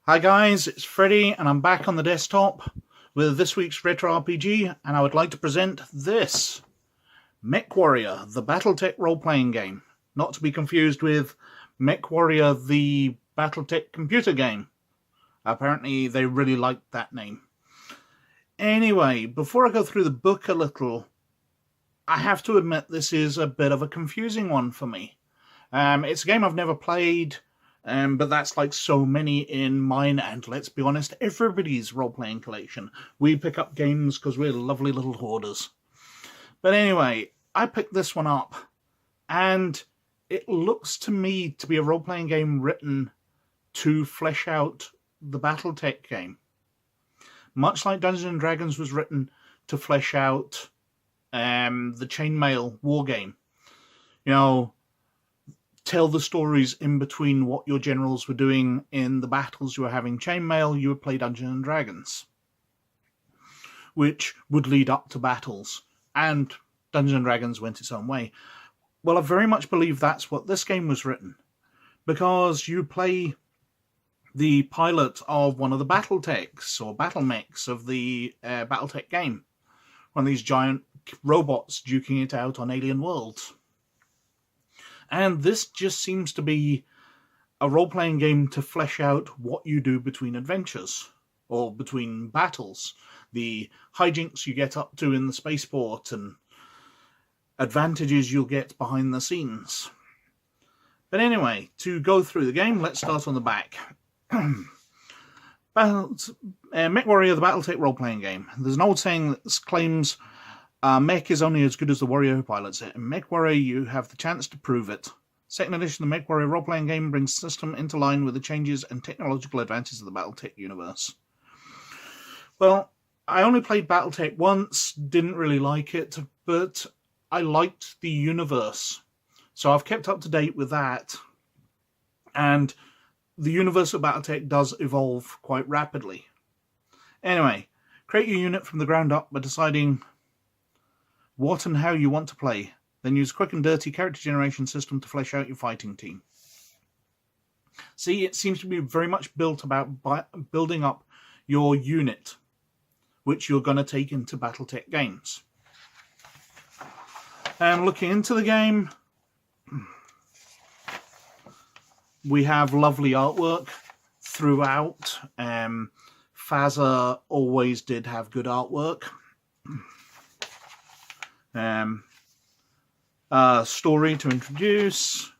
Hi guys, it's Freddy and I'm back on the desktop with this week's Retro RPG, and I would like to present this MechWarrior, the BattleTech role-playing game. Not to be confused with MechWarrior, the BattleTech computer game. Apparently they really liked that name. Anyway, before I go through the book a little, I have to admit this is a bit of a confusing one for me. It's a game I've never played. But that's like so many in mine, and let's be honest, everybody's role-playing collection. We pick up games because we're lovely little hoarders. But anyway, I picked this one up, and it looks to me to be a role-playing game written to flesh out the BattleTech game. Much like Dungeons & Dragons was written to flesh out the Chainmail war game. You know, tell the stories in between what your generals were doing in the battles you were having chainmail, you would play Dungeons & Dragons, which would lead up to battles, and Dungeons & Dragons went its own way. Well, I very much believe that's what this game was written, because you play the pilot of one of the BattleTechs, or BattleMechs of the BattleTech game, one of these giant robots duking it out on alien worlds. And this just seems to be a role-playing game to flesh out what you do between adventures, or between battles. The hijinks you get up to in the spaceport, and advantages you'll get behind the scenes. But anyway, to go through the game, let's start on the back. MechWarrior, the BattleTech role-playing game. There's an old saying that claims Mech is only as good as the warrior who pilots it. In MechWarrior, you have the chance to prove it. Second edition, the MechWarrior role-playing game brings the system into line with the changes and technological advances of the BattleTech universe. Well, I only played BattleTech once, didn't really like it, but I liked the universe. So I've kept up to date with that. And the universe of BattleTech does evolve quite rapidly. Anyway, create your unit from the ground up by deciding what and how you want to play. Then use a quick and dirty character generation system to flesh out your fighting team. See, it seems to be very much built about building up your unit, which you're going to take into BattleTech games. And looking into the game, we have lovely artwork throughout. Faza always did have good artwork. Story to introduce,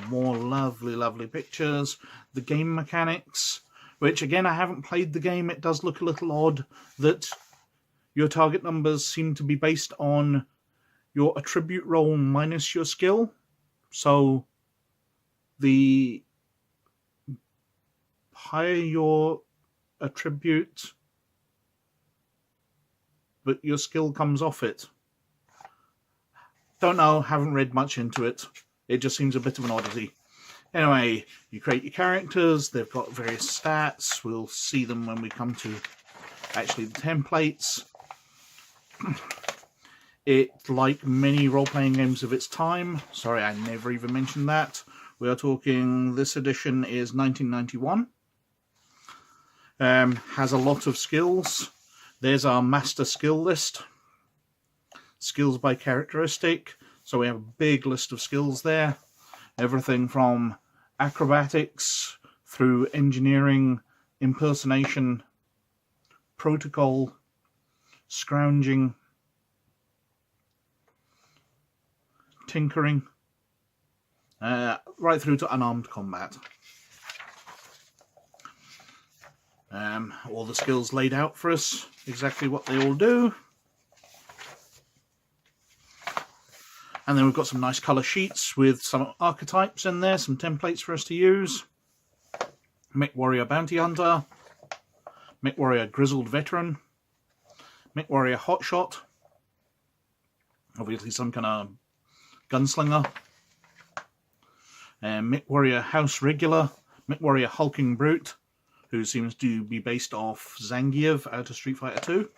more lovely pictures, the game mechanics, which again, I haven't played the game. It does look a little odd that your target numbers seem to be based on your attribute roll minus your skill. So the higher your attribute, but your skill comes off it. Don't know, haven't read much into it. It just seems a bit of an oddity. Anyway, you create your characters. They've got various stats. We'll see them when we come to actually the templates. It, like many role-playing games of its time, sorry, I never even mentioned that. We are talking, this edition is 1991. Has a lot of skills. There's our master skill list. Skills by characteristic. So we have a big list of skills there. Everything from acrobatics through engineering, impersonation, protocol, scrounging, tinkering, right through to unarmed combat. All the skills laid out for us, exactly what they all do. And then we've got some nice colour sheets with some archetypes in there, some templates for us to use. MechWarrior Bounty Hunter, MechWarrior Grizzled Veteran, MechWarrior Hotshot, obviously some kind of gunslinger, MechWarrior House Regular, MechWarrior Hulking Brute, who seems to be based off Zangief out of Street Fighter 2,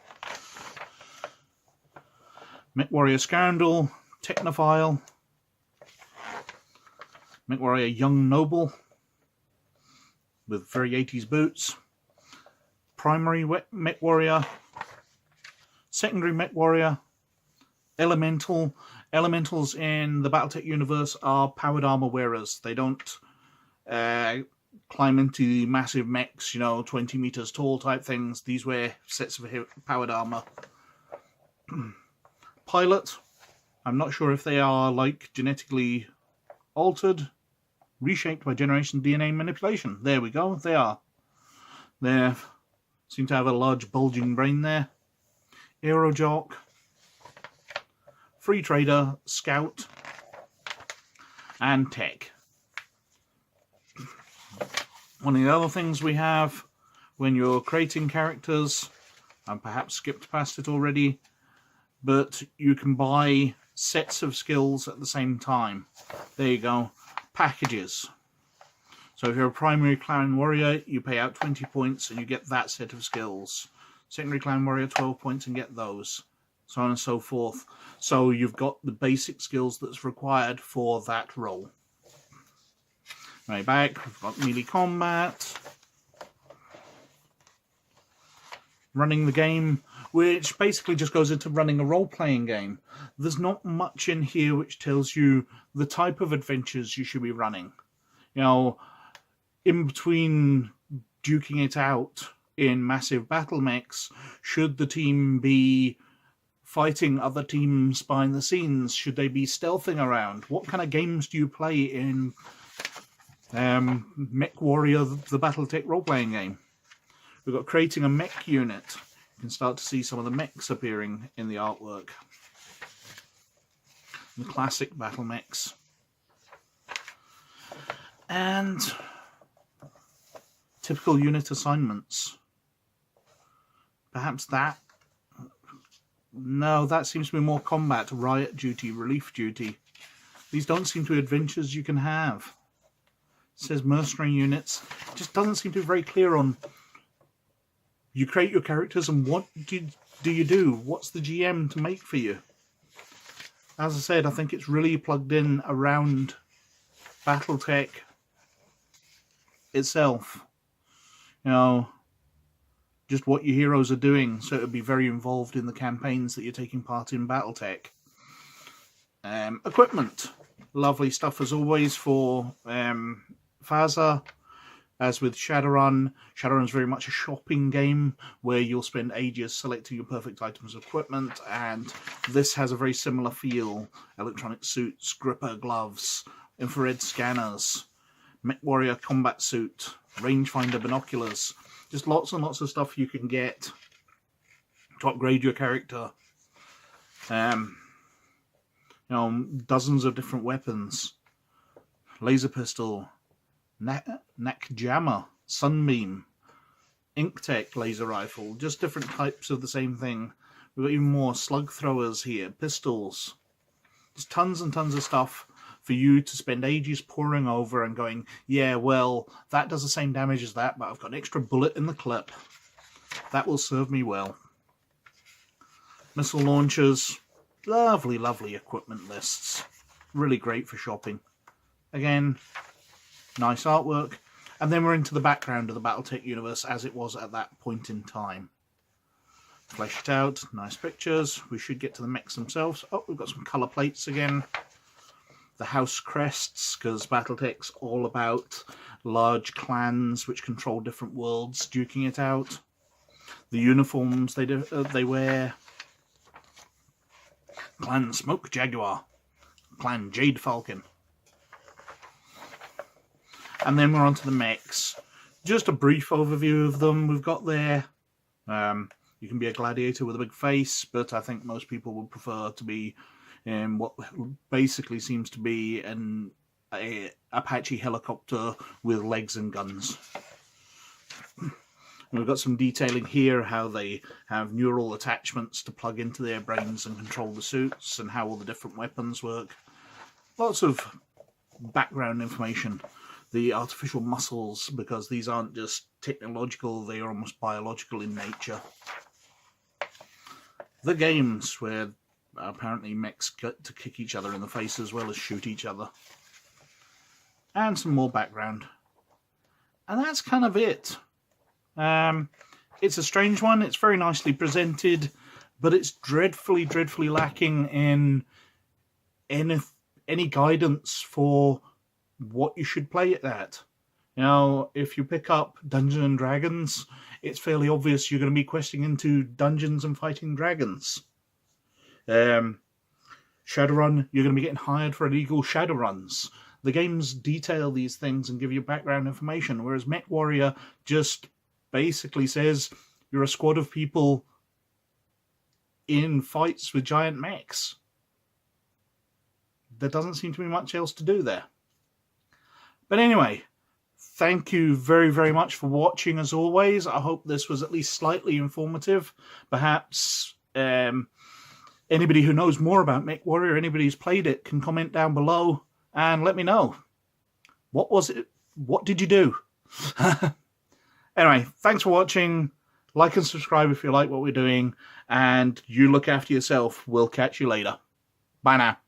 MechWarrior Scoundrel, Technophile, MechWarrior Young Noble, with very 80s boots. Primary MechWarrior, secondary MechWarrior, elemental. Elementals in the BattleTech universe are powered armor wearers. They don't climb into massive mechs, 20 meters tall type things. These wear sets of powered armor. Pilot, I'm not sure if they are like genetically altered, reshaped by generation DNA manipulation. There we go, they are. They seem to have a large bulging brain there. Aerojock, Free Trader, Scout, and Tech. One of the other things we have when you're creating characters, I perhaps skipped past it already, but you can buy sets of skills at the same time. There you go. Packages. So if you're a primary clan warrior, you pay out 20 points and you get that set of skills. Secondary clan warrior, 12 points and get those. So on and so forth. So you've got the basic skills that's required for that role. Right back, we've got melee combat. Running the game, which basically just goes into running a role-playing game. There's not much in here which tells you the type of adventures you should be running. In between duking it out in massive battle mechs, should the team be fighting other teams behind the scenes? Should they be stealthing around? What kind of games do you play in MechWarrior, the BattleTech role-playing game? We've got creating a mech unit. You can start to see some of the mechs appearing in the artwork. The classic battle mechs. And typical unit assignments. Perhaps that... No, that seems to be more combat, riot duty, relief duty. These don't seem to be adventures you can have. It says mercenary units. It just doesn't seem to be very clear on... You create your characters and what do you do? What's the GM to make for you? As I said, I think it's really plugged in around BattleTech itself. Just what your heroes are doing, so it'll be very involved in the campaigns that you're taking part in BattleTech. Equipment. Lovely stuff as always for Faza. As with Shadowrun, Shadowrun's very much a shopping game where you'll spend ages selecting your perfect items of equipment, and this has a very similar feel. Electronic suits, gripper gloves, infrared scanners, MechWarrior combat suit, rangefinder binoculars. Just lots and lots of stuff you can get to upgrade your character. Dozens of different weapons. Laser pistol, neck jammer, sunbeam, ink-tech laser rifle, just different types of the same thing. We've got even more slug throwers here, pistols. Just tons and tons of stuff for you to spend ages poring over and going, yeah, well, that does the same damage as that, but I've got an extra bullet in the clip. That will serve me well. Missile launchers, lovely, lovely equipment lists. Really great for shopping. Again, nice artwork. And then we're into the background of the BattleTech universe as it was at that point in time. Fleshed out, nice pictures. We should get to the mechs themselves. Oh, we've got some colour plates again. The house crests, because BattleTech's all about large clans which control different worlds, duking it out. The uniforms they wear. Clan Smoke Jaguar. Clan Jade Falcon. And then we're on to the mechs. Just a brief overview of them. We've got there. You can be a gladiator with a big face, but I think most people would prefer to be in what basically seems to be an Apache helicopter with legs and guns. And we've got some detailing here, how they have neural attachments to plug into their brains and control the suits, and how all the different weapons work. Lots of background information. The artificial muscles, because these aren't just technological, they are almost biological in nature. The games, where apparently mechs get to kick each other in the face as well as shoot each other. And some more background. And that's kind of it. It's a strange one. It's very nicely presented, but it's dreadfully, dreadfully lacking in any guidance for what you should play it at. You know, if you pick up Dungeons and Dragons, it's fairly obvious you're going to be questing into dungeons and fighting dragons. Shadowrun, you're going to be getting hired for illegal Shadowruns. The games detail these things and give you background information, whereas MechWarrior just basically says you're a squad of people in fights with giant mechs. There doesn't seem to be much else to do there. But anyway, thank you very, very much for watching as always. I hope this was at least slightly informative. Perhaps anybody who knows more about MechWarrior, anybody who's played it, can comment down below and let me know. What was it? What did you do? Anyway, thanks for watching. Like and subscribe if you like what we're doing. And you look after yourself. We'll catch you later. Bye now.